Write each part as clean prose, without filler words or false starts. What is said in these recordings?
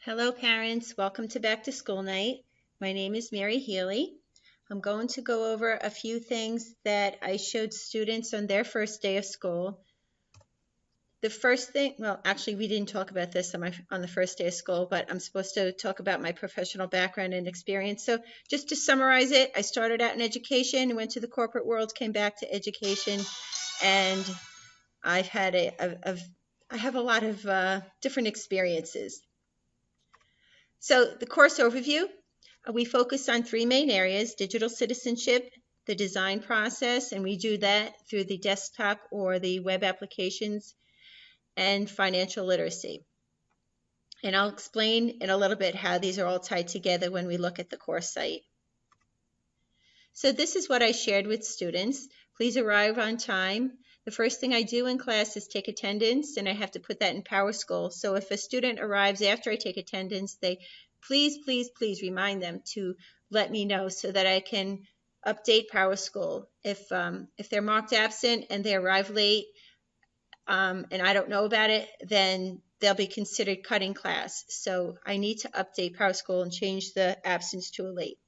Hello, parents. Welcome to Back to School Night. My name is Mary Healy. I'm going to go over a few things that I showed students on their first day of school. The first thing, well, actually, we didn't talk about this on the first day of school, but I'm supposed to talk about my professional background and experience. So just to summarize it, I started out in education, went to the corporate world, came back to education, and I've had I have a lot of different experiences. So the course overview, we focus on three main areas: digital citizenship, the design process, and we do that through the desktop or the web applications, and financial literacy. And I'll explain in a little bit how these are all tied together when we look at the course site. So this is what I shared with students. Please arrive on time. The first thing I do in class is take attendance, and I have to put that in PowerSchool. So if a student arrives after I take attendance, they please remind them to let me know so that I can update PowerSchool. If they're marked absent and they arrive late and I don't know about it, then they'll be considered cutting class. So I need to update PowerSchool and change the absence to a late.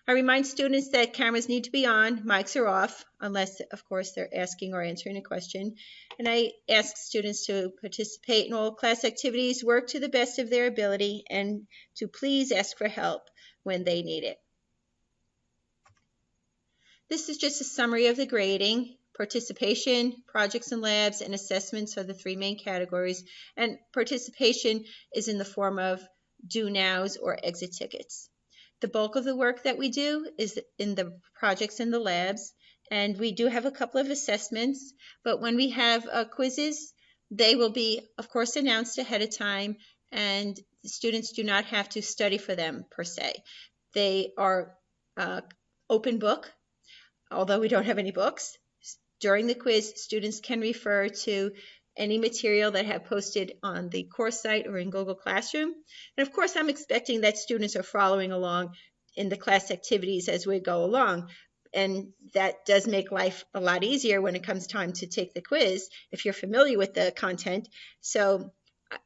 I remind students that cameras need to be on, mics are off, unless, of course, they're asking or answering a question. And I ask students to participate in all class activities, work to the best of their ability, and to please ask for help when they need it. This is just a summary of the grading. Participation, projects and labs, and assessments are the three main categories. And participation is in the form of do nows or exit tickets. The bulk of the work that we do is in the projects and the labs, and we do have a couple of assessments, but when we have quizzes, they will be, of course, announced ahead of time, and the students do not have to study for them per se. They are open book, although we don't have any books. During the quiz, students can refer to any material that I have posted on the course site or in Google Classroom. And of course, I'm expecting that students are following along in the class activities as we go along. And that does make life a lot easier when it comes time to take the quiz, if you're familiar with the content. So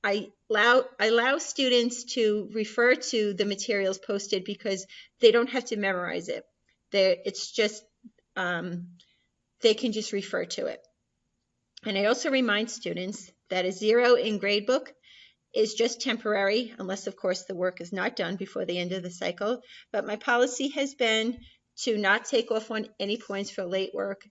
I allow students to refer to the materials posted because they don't have to memorize it. It's just, they can just refer to it. And I also remind students that a 0 in gradebook is just temporary, unless, of course, the work is not done before the end of the cycle. But my policy has been to not take off on any points for late work.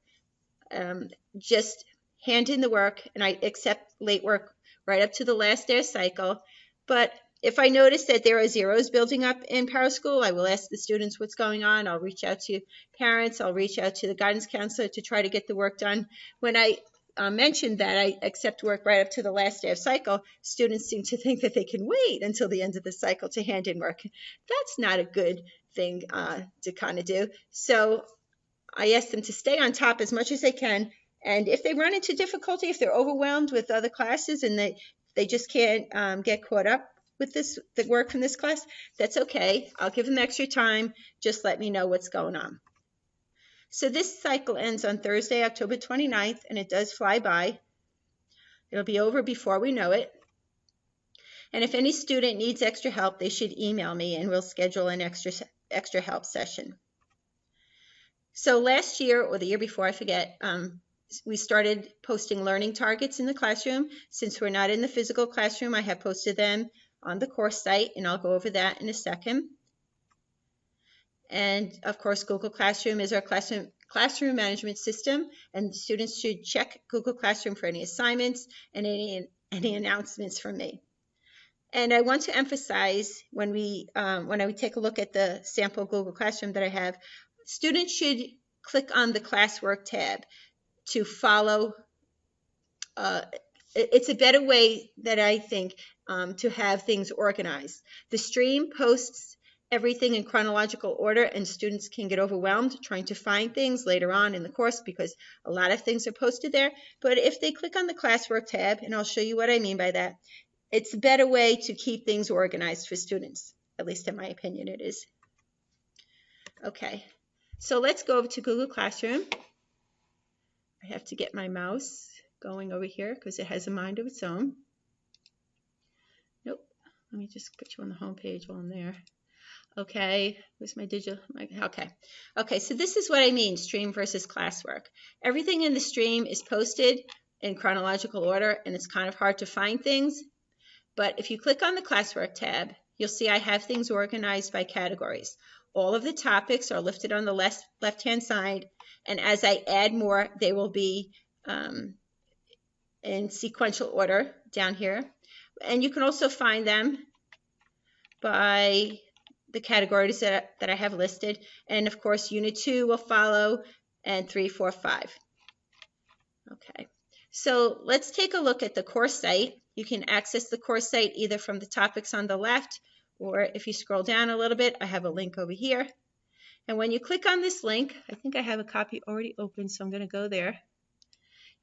Just hand in the work, and I accept late work right up to the last day of cycle. But if I notice that there are zeros building up in PowerSchool, I will ask the students what's going on. I'll reach out to parents. I'll reach out to the guidance counselor to try to get the work done. When I mentioned that I accept work right up to the last day of cycle, students seem to think that they can wait until the end of the cycle to hand in work. That's not a good thing to kind of do. So I ask them to stay on top as much as they can. And if they run into difficulty, if they're overwhelmed with other classes and they just can't get caught up with the work from this class, that's okay. I'll give them extra time. Just let me know what's going on. So this cycle ends on Thursday, October 29th, and it does fly by. It'll be over before we know it. And if any student needs extra help, they should email me and we'll schedule an extra help session. So last year, or the year before, I forget, we started posting learning targets in the classroom. Since we're not in the physical classroom, I have posted them on the course site, and I'll go over that in a second. And of course, Google Classroom is our classroom management system, and students should check Google Classroom for any assignments and any announcements from me. And I want to emphasize when I take a look at the sample Google Classroom that I have, students should click on the classwork tab to follow. It's a better way that I think to have things organized. The stream posts everything in chronological order, and students can get overwhelmed trying to find things later on in the course because a lot of things are posted there. But if they click on the classwork tab, and I'll show you what I mean by that, it's a better way to keep things organized for students. At least in my opinion, it is. Okay, so let's go over to Google Classroom. I have to get my mouse going over here because it has a mind of its own. Nope. Let me just put you on the home page while I'm there. Okay, where's my digital? Okay, so this is what I mean, stream versus classwork. Everything in the stream is posted in chronological order, and it's kind of hard to find things. But if you click on the classwork tab, you'll see I have things organized by categories. All of the topics are listed on the left-hand side, and as I add more, they will be in sequential order down here. And you can also find them by the categories that I have listed. And of course, Unit 2 will follow, and 3, 4, 5. Okay, so let's take a look at the course site. You can access the course site either from the topics on the left, or if you scroll down a little bit, I have a link over here. And when you click on this link, I think I have a copy already open, so I'm going to go there.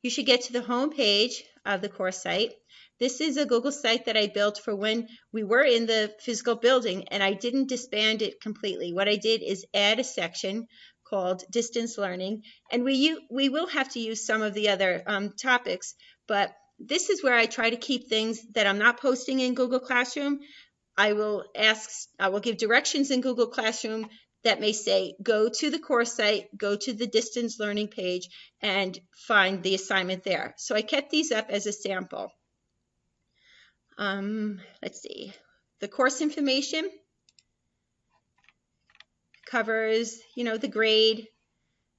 You should get to the home page of the course site. This is a Google site that I built for when we were in the physical building, and I didn't disband it completely. What I did is add a section called distance learning, and we will have to use some of the other topics, but this is where I try to keep things that I'm not posting in Google Classroom. I will give directions in Google Classroom that may say, go to the course site, go to the distance learning page, and find the assignment there. So I kept these up as a sample. Let's see. The course information covers, the grade,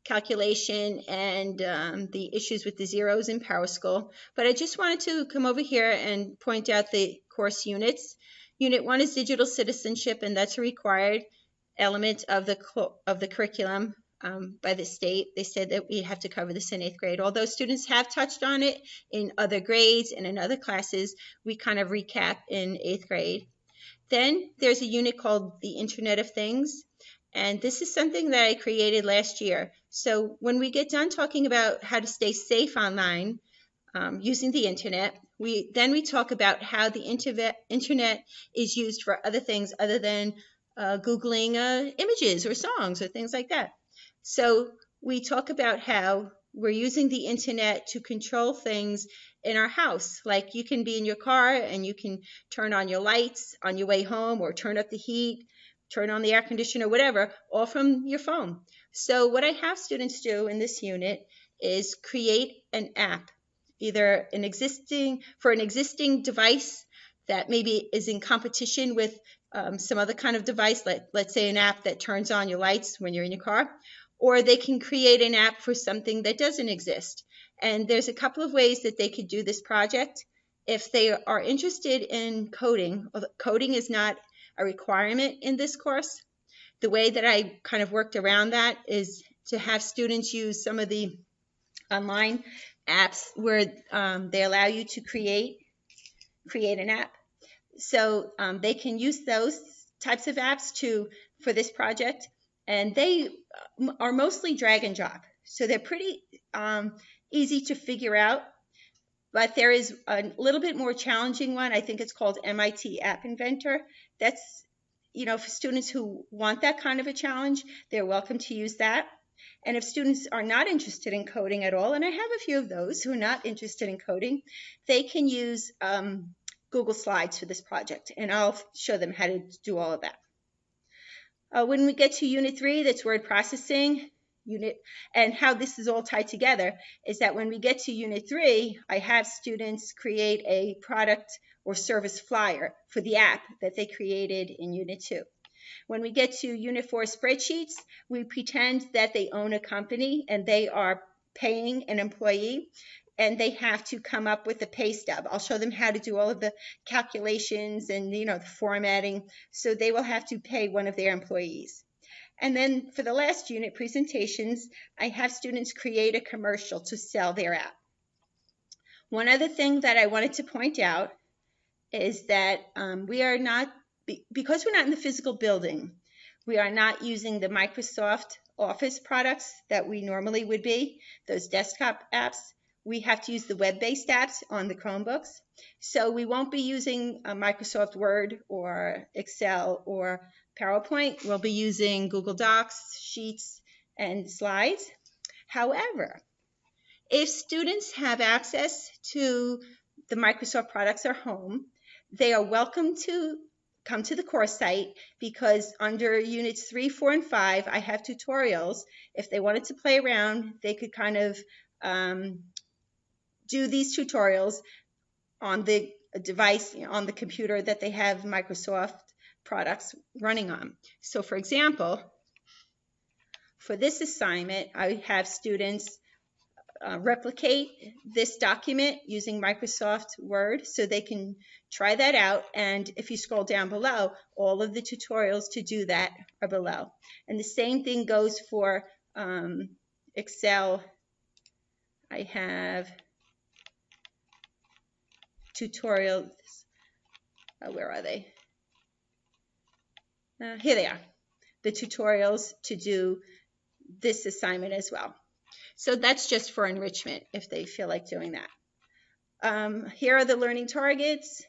calculation, and the issues with the zeros in PowerSchool. But I just wanted to come over here and point out the course units. Unit 1 is digital citizenship, and that's a required element of the curriculum by the state. They said that we have to cover this in 8th grade. Although students have touched on it in other grades and in other classes, we kind of recap in 8th grade. Then there's a unit called the Internet of Things, and this is something that I created last year. So when we get done talking about how to stay safe online using the internet, we talk about how the internet is used for other things other than Googling images or songs or things like that. So we talk about how we're using the internet to control things in our house. Like you can be in your car and you can turn on your lights on your way home, or turn up the heat, turn on the air conditioner, whatever, all from your phone. So what I have students do in this unit is create an app, either for an existing device that maybe is in competition with some other kind of device, like let's say an app that turns on your lights when you're in your car, or they can create an app for something that doesn't exist. And there's a couple of ways that they could do this project. If they are interested in coding, coding is not a requirement in this course. The way that I kind of worked around that is to have students use some of the online apps where they allow you to create an app. So they can use those types of apps for this project, and they are mostly drag and drop. So they're pretty easy to figure out, but there is a little bit more challenging one. I think it's called MIT App Inventor. That's, for students who want that kind of a challenge, they're welcome to use that. And if students are not interested in coding at all, and I have a few of those who are not interested in coding, they can use Google Slides for this project, and I'll show them how to do all of that. When we get to Unit 3, that's word processing unit, and how this is all tied together is that when we get to Unit 3, I have students create a product or service flyer for the app that they created in Unit 2. When we get to Unit 4 spreadsheets, we pretend that they own a company and they are paying an employee, and they have to come up with a pay stub. I'll show them how to do all of the calculations and the formatting. So they will have to pay one of their employees. And then for the last unit, presentations, I have students create a commercial to sell their app. One other thing that I wanted to point out is that we are not, because we're not in the physical building, we are not using the Microsoft Office products that we normally would be, those desktop apps. We have to use the web-based apps on the Chromebooks. So we won't be using Microsoft Word or Excel or PowerPoint. We'll be using Google Docs, Sheets, and Slides. However, if students have access to the Microsoft products at home, They are welcome to come to the course site, because under units 3, 4, and 5, I have tutorials. If they wanted to play around, they could kind of do these tutorials on the device, on the computer that they have Microsoft products running on. So for example, for this assignment, I have students replicate this document using Microsoft Word, so they can try that out. And if you scroll down below, all of the tutorials to do that are below. And the same thing goes for Excel. I have tutorials. Where are they? Here they are. The tutorials to do this assignment as well. So that's just for enrichment if they feel like doing that. Here are the learning targets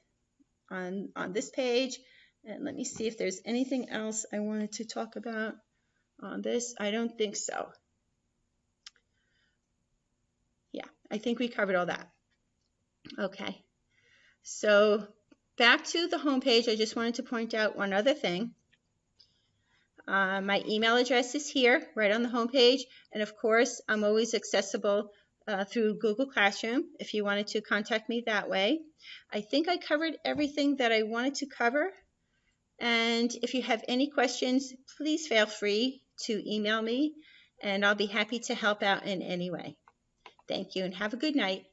on this page. And let me see if there's anything else I wanted to talk about on this. I don't think so. Yeah, I think we covered all that. Okay. So back to the home page, I just wanted to point out one other thing. My email address is here, right on the home page. And of course, I'm always accessible through Google Classroom if you wanted to contact me that way. I think I covered everything that I wanted to cover. And if you have any questions, please feel free to email me, and I'll be happy to help out in any way. Thank you, and have a good night.